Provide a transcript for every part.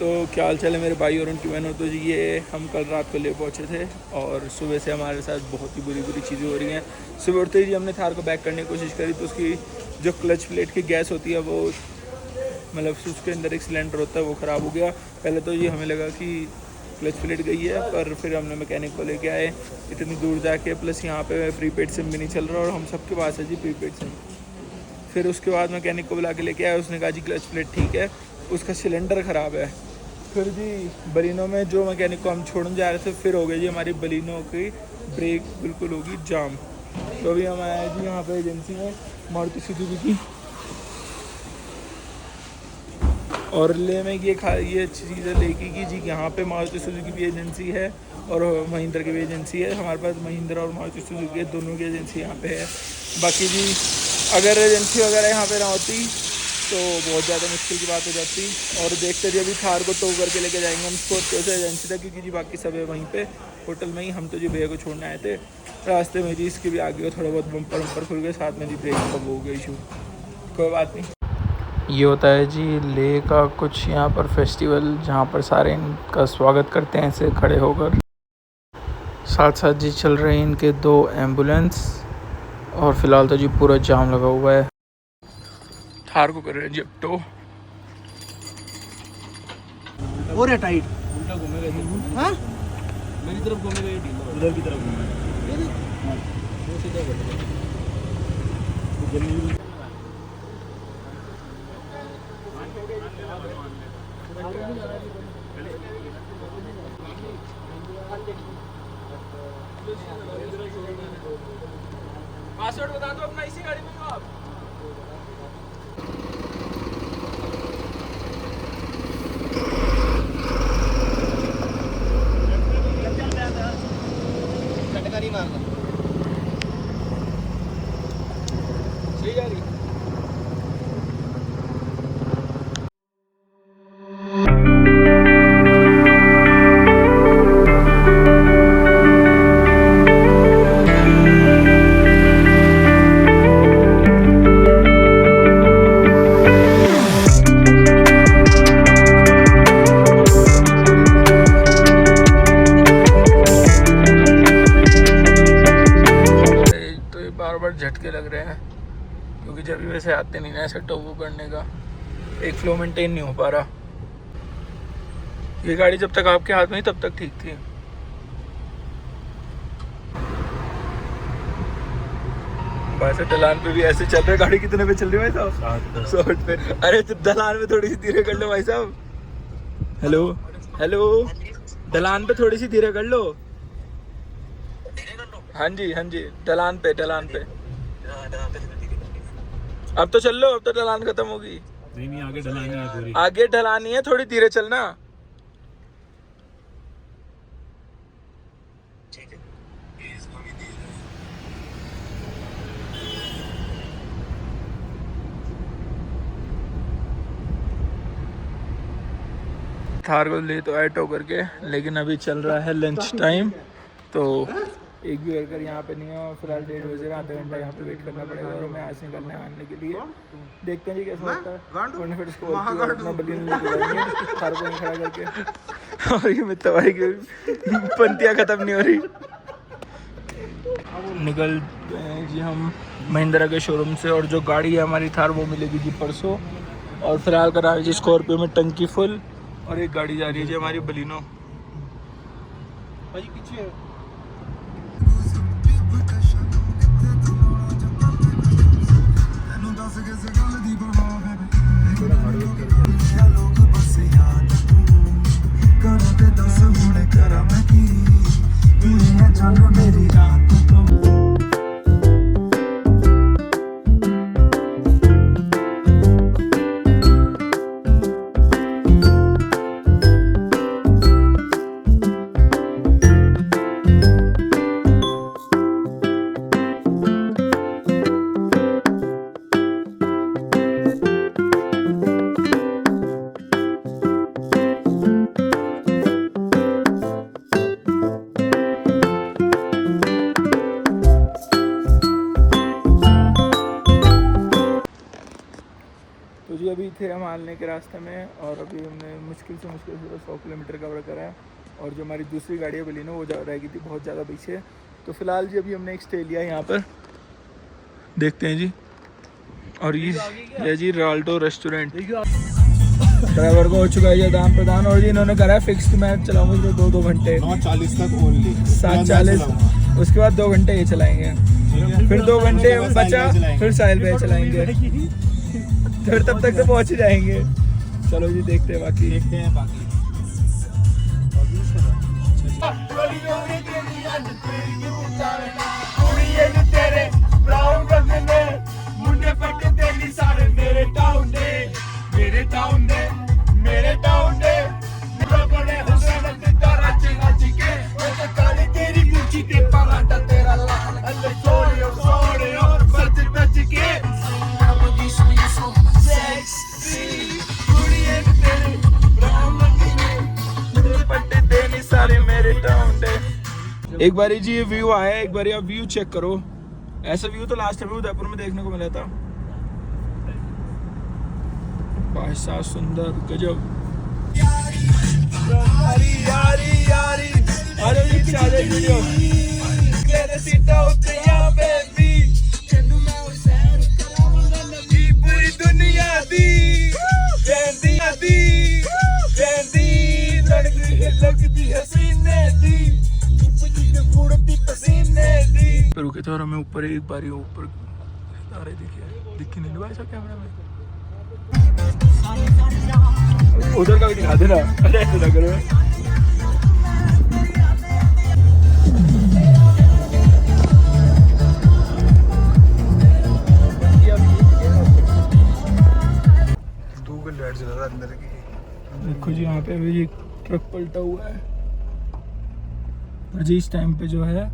तो क्या हाल चाल है मेरे भाई और उनकी बहनों। तो जी ये हम कल रात को ले पहुँचे थे और सुबह से हमारे साथ बहुत ही बुरी बुरी चीज़ें हो रही हैं। सुबह उठते ही जी हमने थार को बैक करने की कोशिश करी तो उसकी जो क्लच प्लेट की गैस होती है वो मतलब उसके अंदर एक सिलेंडर होता है वो ख़राब हो गया। पहले तो ये हमें लगा कि क्लच प्लेट गई है, पर फिर हमने मैकेनिक को लेके आए इतनी दूर जाके, प्लस यहाँ पे प्रीपेड सिम भी नहीं चल रहा और हम सबके पास है जी प्रीपेड सिम। फिर उसके बाद मैकेनिक को बुला के लेके आया, उसने कहा जी क्लच प्लेट ठीक है, उसका सिलेंडर ख़राब है। फिर जी बलिनो में जो मैकेनिक को हम छोड़ने जा रहे थे फिर हो गई जी हमारी बलिनो की ब्रेक बिल्कुल होगी जाम। तो अभी हम आए जी यहाँ पे एजेंसी में मारुति सुजुकी की, और ले में ये अच्छी चीज़ है लेके कि जी यहाँ पे मारुति सुजुकी की भी एजेंसी है और महिंद्रा की भी एजेंसी है। हमारे पास महिंद्रा और मारुति सुजुकी दोनों की एजेंसी यहाँ पे है। बाकी जी अगर एजेंसी वगैरह यहाँ पे ना होती तो बहुत ज़्यादा मुश्किल की बात हो जाती। और देखते रहिए अभी थार को टो करके लेके जाएंगे हम स्कॉर्पियो से एजेंसी तक, क्योंकि जी बाकी सब है वहीं पे होटल में ही। हम तो जी भैया को छोड़ने आए थे, रास्ते में जी इसके भी आगे थोड़ा बहुत बम्पर वम्पर खुल गए, साथ में जी ब्रेक का हो गया इशू। कोई बात नहीं। ये होता है जी ले का कुछ यहाँ पर फेस्टिवल, जहाँ पर सारे इनका स्वागत करते हैं ऐसे खड़े होकर। साथ साथ जी चल रहे हैं इनके 2 एम्बुलेंस और फिलहाल तो जी पूरा जाम लगा हुआ है। थार को कर रहे हैं जी अब टो। और है टाइट, उल्टा घूमेगा। हाँ मेरी तरफ घूमेगा ये ढीला, उधर की तरफ घूमेगा। वो सीधा बैठेगा। जल्दी पासवर्ड बता दो अपना, इसी गाड़ी में हो आप। झटका नहीं मारना। सही गाड़ी। बार झटके लग रहे हैं क्योंकि जब भी वैसे आते नहीं ना ऐसे टोबू करने का, एक फ्लो मेंटेन नहीं हो पा रहा। ये गाड़ी जब तक आपके हाथ में ही तब तक ठीक थी। वैसे ढलान पे भी ऐसे चल रहे। गाड़ी कितने पे चल रही है भाई साहब? 60 पे। अरे तो ढलान पे थोड़ी सी धीरे कर लो भाई साहब। हेलो हेलो, ढलान पे थोड़ी सी धीरे कर लो। हाँ जी हाँ जी, ढलान पे अब तो चल लो, अब तो ढलान खत्म होगी। नहीं आगे ढलानी है पूरी, आगे ढलानी है, थोड़ी धीरे चलना। थार को ले तो आए टो करके, लेकिन अभी चल रहा है लंच टाइम, तो एक भी वर्कर यहाँ पे नहीं है और फिलहाल 1:30 बजे आधा घंटा यहाँ पे वेट करना पड़ेगा और हमें आज निकलने आने के लिए। देखते हैं जी कैसा होता है। वरना फिर इसको अपना बलियन लेके जाएंगे थार को नहीं खड़ा करके। और ये मित्ता भाई की पंतियाँ ख़त्म नहीं हो रही। निकल जी हम महिंद्रा के शोरूम से, और जो गाड़ी है हमारी थार वो मिलेगी जी परसों। और फिलहाल करा है जी स्कॉर्पियो में टंकी फुल, और एक गाड़ी जा रही है जी हमारी बलिनो। भाई पीछे है। तो जी अभी थे हम आलने के रास्ते में और अभी हमने मुश्किल से 100 किलोमीटर कवर करा है। और जो हमारी दूसरी गाड़ी है बलिनो वो रह गई थी बहुत ज़्यादा पीछे। तो फिलहाल जी अभी हमने एक स्टे लिया यहाँ पर, देखते हैं जी। और ये जी राल्टो रेस्टोरेंट। ड्राइवर को हो चुका है ये दाम प्रदान और जी इन्होंने करा है फिक्स्ड, मैं चलाऊंगा 2 घंटे 9:40 तक ओनली, 7:40 उसके बाद 2 घंटे ये चलाएंगे, फिर 2 घंटे बचा फिर साहिल पे चलाएंगे, फिर तब तक तो पहुंच ही जाएंगे। चलो जी देखते हैं बाकी। एक बारी जी ये व्यू आया, एक बारी आप व्यू चेक करो। ऐसा व्यू तो लास्ट टाइम उदयपुर में देखने को मिला था। भाषा सुंदर गजब। रुके थे और हमें ऊपर एक बारी ऊपर तारे दिखे नहीं भाई साहब कैमरा में। उधर का भी दिखा देना, अरे ऐसे ना करो। देखो जी यहाँ पे अभी ट्रक पलटा हुआ है और जी इस टाइम पे जो है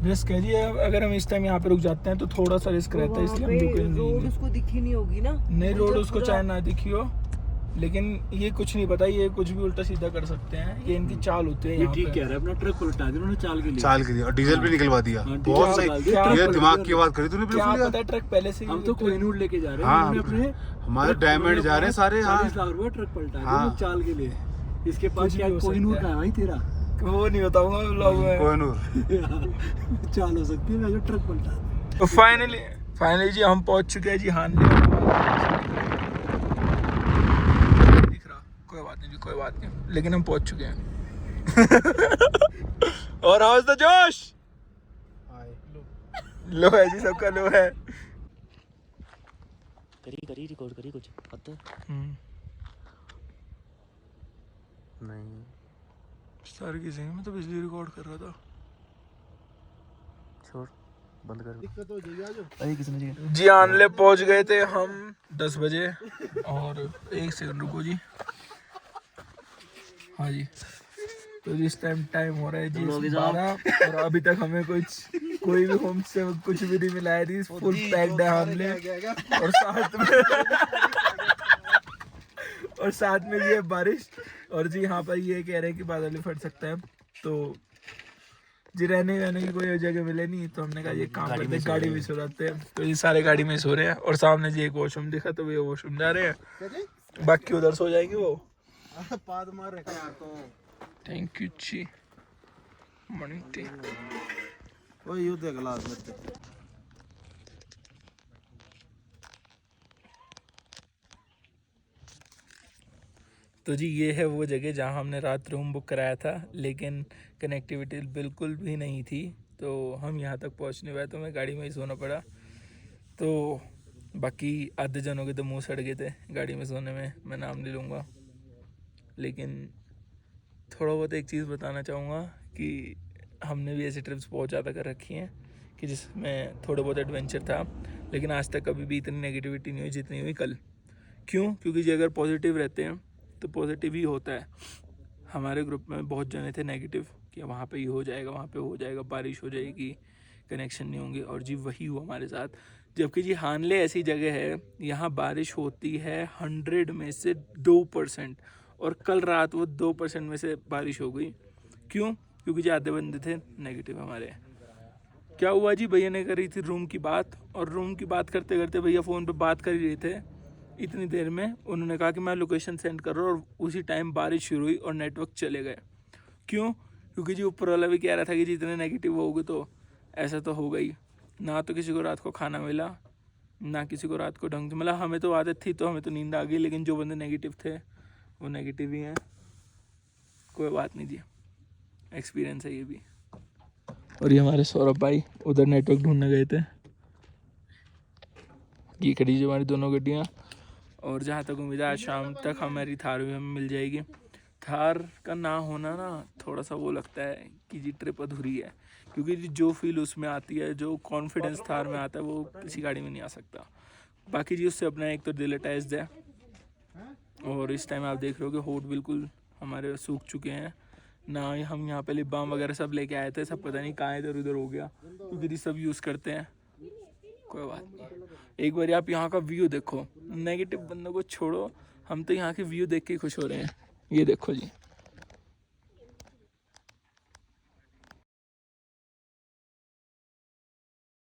रिस्क है जी। अगर हम इस टाइम यहाँ पे रुक जाते हैं तो थोड़ा सा रिस्क रहता है, इसलिए हम रुकेंगे। रोड उसको दिखी नहीं होगी ना? नहीं, रोड उसको चाहे ना दिखी हो, लेकिन ये कुछ नहीं पता, ये कुछ भी उल्टा सीधा कर सकते हैं, ये इनकी चाल होती है। ये ठीक कह रहे हैं, अपना ट्रक पलटा दिया उन्होंने चाल के लिए और डीजल भी निकलवा दिया। बहुत सही, ये दिमाग की बात करी तूने बिल्कुल। क्या पता ट्रक पहले से हम तो कोहिनूर लेके जा रहे हैं। हाँ, अपने हमारे डायमंड जा रहे हैं सारे। 40 लाख रुपए ट्रक पलटा दिया चाल के लिए। इसके पास क्या कोहिनूर का है भाई तेरा? वो नहीं बताऊंगा ब्लॉग में। कोहिनूर चाल हो सकती है, मैं जो ट्रक पलटा। तो फाइनली जी हम पहुंच चुके हैं जी हानले। दिख रहा, कोई बात नहीं जी, कोई बात नहीं, लेकिन हम पहुंच चुके हैं। और हाउस द जोश लो है जी, सबका लो है। करी रिकॉर्ड करी कुछ पता नहीं सर की मैं तो बिजली रिकॉर्ड कर रहा था। छोड़ बंद कर। दिक्कत हो जाएगी आज। अरे किसने जी जी आनले पहुंच गए थे हम 10 बजे और 1 सेकंड रुको जी। हाँ जी, तो जिस टाइम हो रहा है जी 12 और अभी तक हमें कोई भी होम से कुछ भी नहीं मिला है जी। फुल पैक्ड है हमने और साथ में ये बारिश। और जी यहाँ पर ये कह रहे हैं कि बादल भी फट सकता है, तो जी रहने की कोई जगह मिले नहीं, तो हमने कहा ये काम करते हैं, गाड़ी में सो जाते हैं। तो ये सारे गाड़ी में सो रहे हैं और सामने जी एक वॉशरूम दिखा तो ये वॉशरूम जा रहे हैं, बाकी उधर सो जाएंगे वो। पाद मार रखा यार तो। थैंक यू जी मॉर्निंग टी। ओ यू दे ग्लास में। तो जी ये है वो जगह जहाँ हमने रात रूम बुक कराया था, लेकिन कनेक्टिविटी बिल्कुल भी नहीं थी, तो हम यहाँ तक पहुँच नहीं पाए, तो हमें गाड़ी में ही सोना पड़ा। तो बाकी आधे जनों के तो मुंह सड़ गए थे गाड़ी में सोने में, मैं नाम नहीं लूँगा। लेकिन थोड़ा बहुत एक चीज़ बताना चाहूँगा कि हमने भी ऐसी ट्रिप्स बहुत ज़्यादा कर रखी हैं कि जिसमें थोड़ा बहुत एडवेंचर था, लेकिन आज तक कभी भी इतनी नेगेटिविटी नहीं हुई जितनी हुई कल। क्यों? क्योंकि जी अगर पॉजिटिव रहते हैं तो पॉजिटिव ही होता है। हमारे ग्रुप में बहुत जने थे नेगेटिव कि वहाँ पे ये हो जाएगा, वहाँ पे हो जाएगा, बारिश हो जाएगी, कनेक्शन नहीं होंगे, और जी वही हुआ हमारे साथ। जबकि जी हानले ऐसी जगह है, यहाँ बारिश होती है 100 में से 2%, और कल रात वो 2% में से बारिश हो गई। क्यों? क्योंकि जी आधे बंदे थे नेगेटिव हमारे। क्या हुआ जी, भैया ने करी थी रूम की बात, और रूम की बात करते करते भैया फ़ोन पे बात कर ही रहे थे इतनी देर में उन्होंने कहा कि मैं लोकेशन सेंड कर रहा हूँ, और उसी टाइम बारिश शुरू हुई और नेटवर्क चले गए। क्यों? क्योंकि जी ऊपर वाला भी कह रहा था कि जितने नेगेटिव होगे तो ऐसा तो होगा ही। ना तो किसी को रात को खाना मिला, ना किसी को रात को ढंग से, मतलब हमें तो आदत थी तो हमें तो नींद आ गई, लेकिन जो बंदे नेगेटिव थे वो नेगेटिव ही हैं। कोई बात नहीं जी, एक्सपीरियंस है ये भी। और ये हमारे सौरभ भाई उधर नेटवर्क ढूंढने गए थे। ये खड़ी जो हमारी दोनों गड्डियाँ, और जहाँ तक उम्मीद है आज शाम तक हमारी थार भी हमें मिल जाएगी। थार का ना होना ना थोड़ा सा वो लगता है कि जी ट्रिप अधूरी है, क्योंकि जो फील उसमें आती है, जो कॉन्फिडेंस थार में आता है, वो किसी गाड़ी में नहीं आ सकता। बाकी जी उससे अपना एक तो दिल अटैच्ड है, और इस टाइम आप देख रहे हो कि होठ बिल्कुल हमारे सूख चुके हैं ना। हम यहाँ पे लिप बाम वगैरह सब लेके आए थे, सब पता नहीं कहाँ इधर उधर हो गया, क्योंकि सब यूज़ करते हैं। कोई बात नहीं, एक बार आप यहाँ का व्यू देखो, नेगेटिव बंदों को छोड़ो, हम तो यहाँ के व्यू देख के खुश हो रहे हैं। ये देखो जी,